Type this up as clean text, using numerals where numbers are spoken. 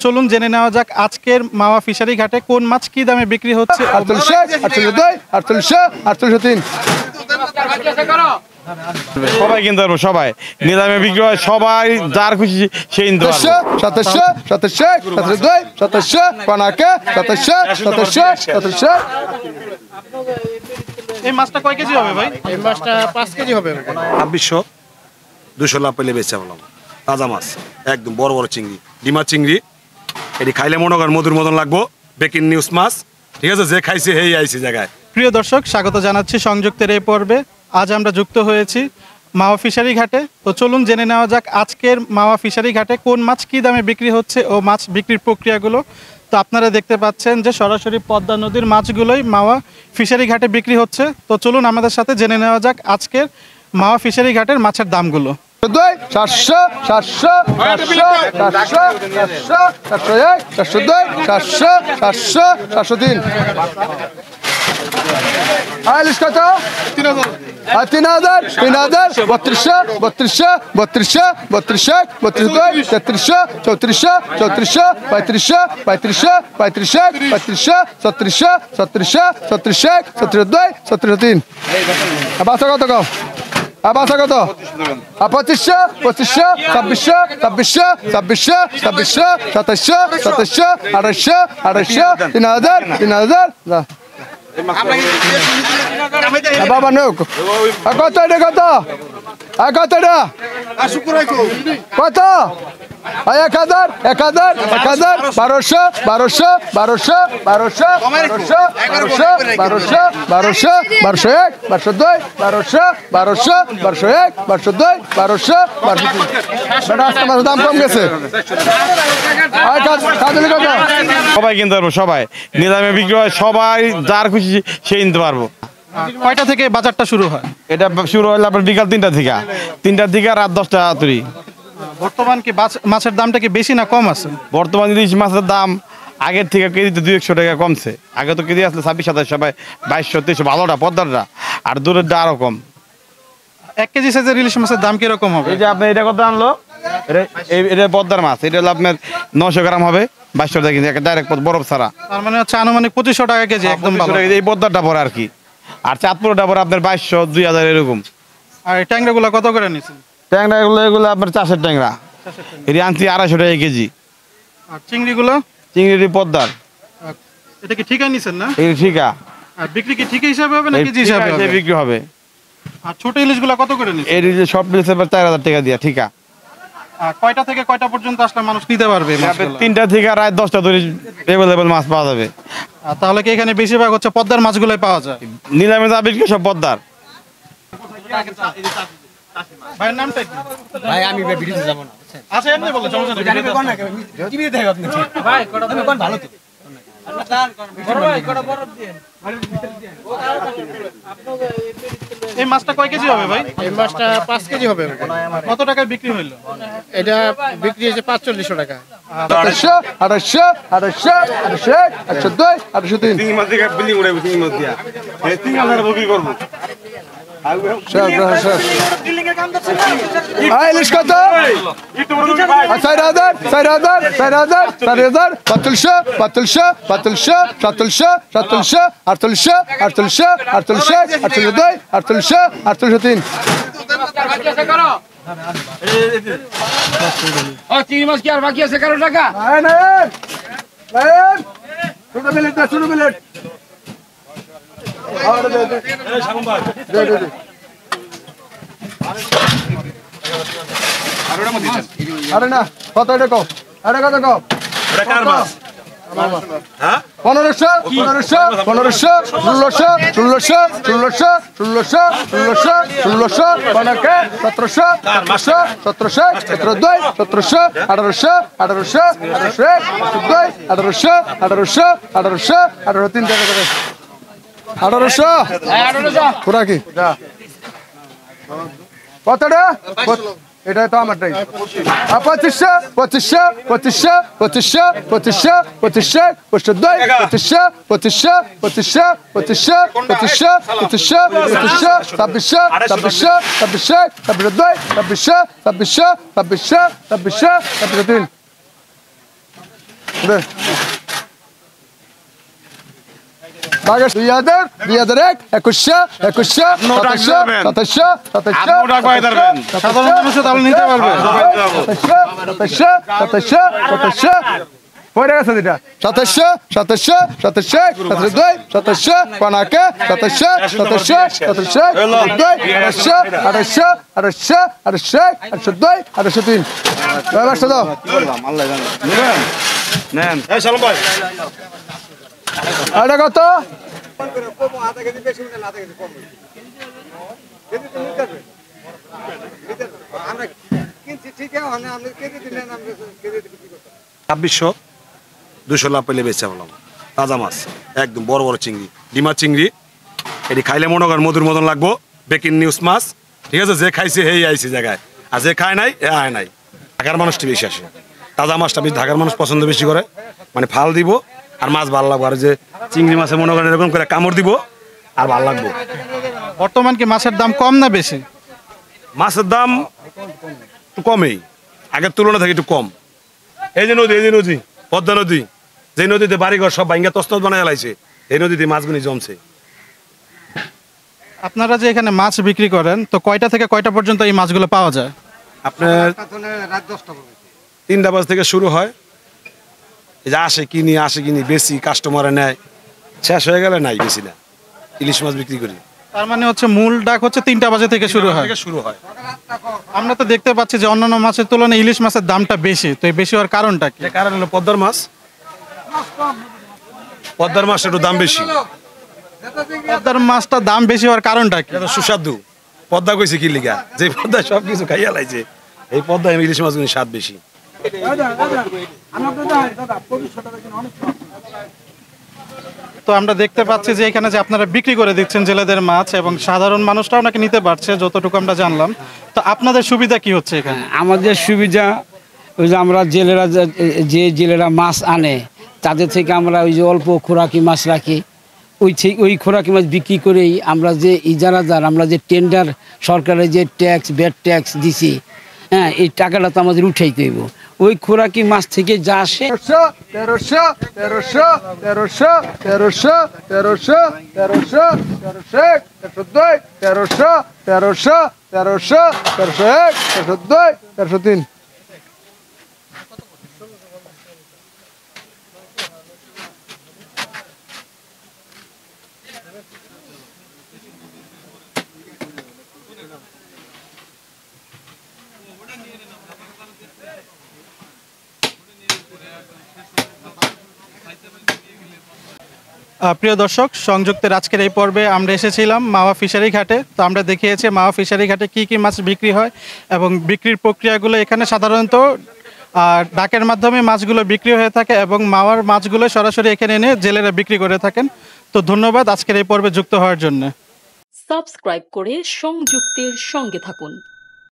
চলুন জেনে নেওয়া যাক আজকের মাওয়া ফিশারি ঘাটে কোন মাছ কি দামে বিক্রি হচ্ছে। 48, সবাই কিনতে পারবো, সবাই নিলামে বিক্রি হয়, সবাই যার খুশি সেই কিনতে পারবো। 27, এই মাছটা কয় কেজি হবে ভাই? এই মাছটা 5 কেজি হবে। 2600, 200 লাভ পেলে বেচা বললাম। তাজা মাছ একদম বড় বড় চিংড়ি, ডিমা চিংড়ি। এটি খাইলে মনে করেন মধুর মতন লাগবো। ব্রেকিং নিউজ মাছ, ঠিক আছে, যে খাইছে হেই আইছে জায়গায়। প্রিয় দর্শক, স্বাগত জানাচ্ছি সংযুক্তের এই পর্বে। আজ আমরা যুক্ত হয়েছি মাওয়া ফিশারি ঘাটে। তো চলুন জেনে নেওয়া যাক আজকের মাওয়া ফিশারি ঘাটে কোন মাছ কি দামে বিক্রি হচ্ছে ও মাছ বিক্রির প্রক্রিয়াগুলো। তো আপনারা দেখতে পাচ্ছেন যে সরাসরি পদ্মা নদীর মাছগুলোই মাওয়া ফিশারি ঘাটে বিক্রি হচ্ছে। তো চলুন আমাদের সাথে জেনে নেওয়া যাক আজকের মাওয়া ফিশারি ঘাটের মাছের দামগুলো। 700, 700, 700, 700, 701, 702, 700, 700, 703। আইলিশ কত? 3000, 3000, 3000, 3200, 3200, 3200, 3200, 3200, 3300, 3400, 3400, 3500, 3500, 3500, 3500, 3700, 3700, 3700, 72, 73। বাসা কত কম? বাসা কত? 2500, 2500, 2600, 2600, 2600, 2600, 2700, 2700, 2800, 2800, 3000, 3000। বাবা নোক কত এটা কত? কত এটা কত? 1000, 1000, 1000, 1200, 1200, 1200, 1200, 1200, 1200, 1200, 1201, 1202, 1200, 1200, 1201, 1202, 1200, 1203। দাম কম গেছে। সবাই কিনতে পারবো, সবাই নিলামে বিক্রি হয়, সবাই যার খুশি সেই কিনতে পারবো। কয়টা থেকে বাজারটা শুরু হয়? এটা শুরু হলো আপনার বিকাল 3টা থেকে, 3টার থেকে রাত 10টা তৈরি। বর্তমান কি মাছের দামটা কি বেশি না কম আছে? বর্তমান ইলিশ মাছের দাম আগের থেকে কেজিতে 200 টাকা কমছে। আগে তো কেজি আসলে 26-27, সবাই 2200, 2300, ভালোটা পদ্মারটা, আর দূরেরটা আরো কম। 1 কেজি সাইজের ইলিশ মাছের দাম কিরকম হবে? এই যে আপনি এটা কত আনলো, এটা পদ্মার মাছ, এটা হলো আপনার 900 গ্রাম হবে, 2200 টাকা কেজি, ডাইরেক্ট বরফ ছাড়া। তার মানে হচ্ছে আনুমানিক 2500 টাকা কেজি, একদম ভালো। এই পদ্মারটা পরে আর কি, আর চাঁদপুরটা পরে আপনার 2200, 2000 এরকম। আর এই ট্যাংরাগুলো কত করে নিছেন? ট্যাংরা এগুলো আপনার চাষের ট্যাংরা, এটি আনছি 250 টাকা কেজি। আর চিংড়িগুলো? চিংড়ি পদ্মার, এটা কি ঠিকই নিছেন না? এই ঠিকা। আর বিক্রি কি ঠিকই হিসাবে হবে না কেজি হিসাবে হবে? বিক্রি হবে। আর ছোট ইলিশগুলো কত করে নিছেন? এই যে সব মিলছে 4000 টাকা দিয়া ঠিকা। আর কয়টা থেকে কয়টা পর্যন্ত আসলে মানুষ নিতে পারবে মাছগুলো? 3টা থেকে রাত 10টা ধরে अवेलेबल মাছ পাওয়া যাবে। তাহলে কি এখানে বেশিরভাগ হচ্ছে পদ্মার মাছগুলোই পাওয়া যায়? নিলামে যা বিক্রি সব পদ্মার। ভাইয়ের নামটা কি? ভাই আমি ভিডিওতে যাব না। আচ্ছা এমনি বলে সমস্যা নেই। টিভিতে দেখো আপনি। ভাই কোন ভালো তো। এই মাছটা কয় কেজি হবে ভাই? এই মাছটা 5 কেজি হবে। কত টাকায় বিক্রি হইলো? এটা বিক্রি হয়েছে 4500 টাকা। 2800, 2800, 2800, 2802, 2803। তিন মাস থেকে বিল্ডিং উড়াইবো, 3 মাস দিয়া এই 3000 বিক্রি করব। ইলিশ কত? 4000, 4000, 4000, 4000, 4200, 4200, 4200, 4700, 4700, 4800, 4800, 4800, 4802, 4800, 4803। চিংড়ি মাছ কি আর বাকি আছে 11 টাকা? ছোট মিলেট না, ছোট মিলেট। আরে না কত এটা কম? আরে কত কম? এটা কার মাছ? হ্যাঁ 1500, 1500, 1500, 1600, 1600, 1600, 1600, 1600, 1600, 1700, 1700, 1700, 1702, 1700, 1800, 1800, 1801, 1800, 1800, 1800, 1803 টাকা করে। 1800 পুরা কি কতটা? এটা তো আমারটাই। 2500, 2500, 2500, 2500, 2500, 2500, 2502, 2500, 2500, 2500, 2500, 2500, 2500, 2500, 2600, 2600, 2600, 2602, 2600, 2600, 2600, 2600, 2603। বাগের 2000 2001 2100 2100 2700 2700 সাধারণ মানুষও তাহলে নিতে পারবে। 2700 পরে গেছে এটা 2700 2700 2700 27 2700 কনাকে 2700 2700 2700 2800 2800 2800 2800 2803 ব্যবস্থা দাও নেন এই সালাম ভাই এটা কত ছাব্বিশশো 200 লাভ পেলে বেচা বললাম তাজা মাছ একদম বড় বড় চিংড়ি ডিমা চিংড়ি এটি খাইলে মনে করেন মধুর মতন লাগবো ব্রেকিং নিউজ মাছ ঠিক আছে যে খাইছে হেই আইছে জায়গায় আর যে খায় নাই এ আয় নাই ঢাকার মানুষটি বেশি আসে তাজা মাছটা বেশি ঢাকার মানুষ পছন্দ বেশি করে মানে ফাল দিব আর মাছ ভালো লাগবো আর যে চিংড়ি মাছে মনে করেন এরকম করে কামড় দিব আর ভালো লাগবো বর্তমান কি মাছের দাম কম না বেশি? মাছের দাম একটু কমেই আগের তুলনা থেকে একটু কম এই যে নদী পদ্মা নদী যে নদীতে বাড়িঘর সব ভাঙ্গা তস্তত বানায় লাইছে এই নদীতে মাছগুলি জমছে আপনারা যে এখানে মাছ বিক্রি করেন তো কয়টা থেকে কয়টা পর্যন্ত এই মাছগুলো পাওয়া যায়? আপনার 3টা বাজ থেকে শুরু হয় এই যে আসে কিনি বেশি কাস্টমারে নেয় শেষ হয়ে গেলে নাই বেশি না ইলিশ মাছ বিক্রি করি তার মানে হচ্ছে মূল ডাক হচ্ছে 3টা বাজে থেকে শুরু হয়। শুরু হয় আমরা তো দেখতে পাচ্ছি যে অন্যান্য মাছের তুলনায় ইলিশ মাছের দামটা বেশি, তো এই বেশি হওয়ার কারণটা কি? যে কারণ হলো পদ্মার মাছ একটু দাম বেশি পদ্মার মাছটা দাম বেশি হওয়ার কারণটা কি? এটা তো সুস্বাদু পদ্মা কইছে কি লিগা যে পদ্মা সব কিছু খাইয়া লাইছে এই পদ্মা ইলিশ মাছগুলি স্বাদ বেশি তো আমরা দেখতে পাচ্ছি যে এখানে যে আপনারা বিক্রি করে দিচ্ছেন জেলেদের মাছ এবং সাধারণ মানুষটাও নাকি নিতে পারছে যতটুকু আমরা জানলাম। তো আপনাদের সুবিধা কি হচ্ছে এখানে? আমাদের সুবিধা ওই যে আমরা জেলেরা যে জেলেরা মাছ আনে তাদের থেকে আমরা ওই যে অল্প খোরাকি মাছ রাখি ওই খোরাকি মাছ বিক্রি করেই আমরা যে ইজারাদার আমরা যে টেন্ডার সরকারের যে ট্যাক্স ব্যাট ট্যাক্স দিছি হ্যাঁ এই টাকাটা তো আমাদের উঠাইতে হইব ওই খোরাকি মাছ থেকে যা আসে 1300 1300 1300 1300 1300 1300 1300 1300 1300 প্রিয় দর্শক, সংযুক্তের আজকের এই পর্বে আমরা এসেছিলাম মাওয়া ফিশারি ঘাটে। তো আমরা দেখিয়েছি মাওয়া ফিশারি ঘাটে কী কী মাছ বিক্রি হয় এবং বিক্রির প্রক্রিয়াগুলো এখানে সাধারণত ডাকের মাধ্যমে মাছগুলো বিক্রি হয়ে থাকে এবং মাওয়ার মাছগুলো সরাসরি এখানে এনে জেলেরা বিক্রি করে থাকেন। তো ধন্যবাদ আজকের এই পর্বে যুক্ত হওয়ার জন্য। সাবস্ক্রাইব করে সংযুক্তের সঙ্গে থাকুন।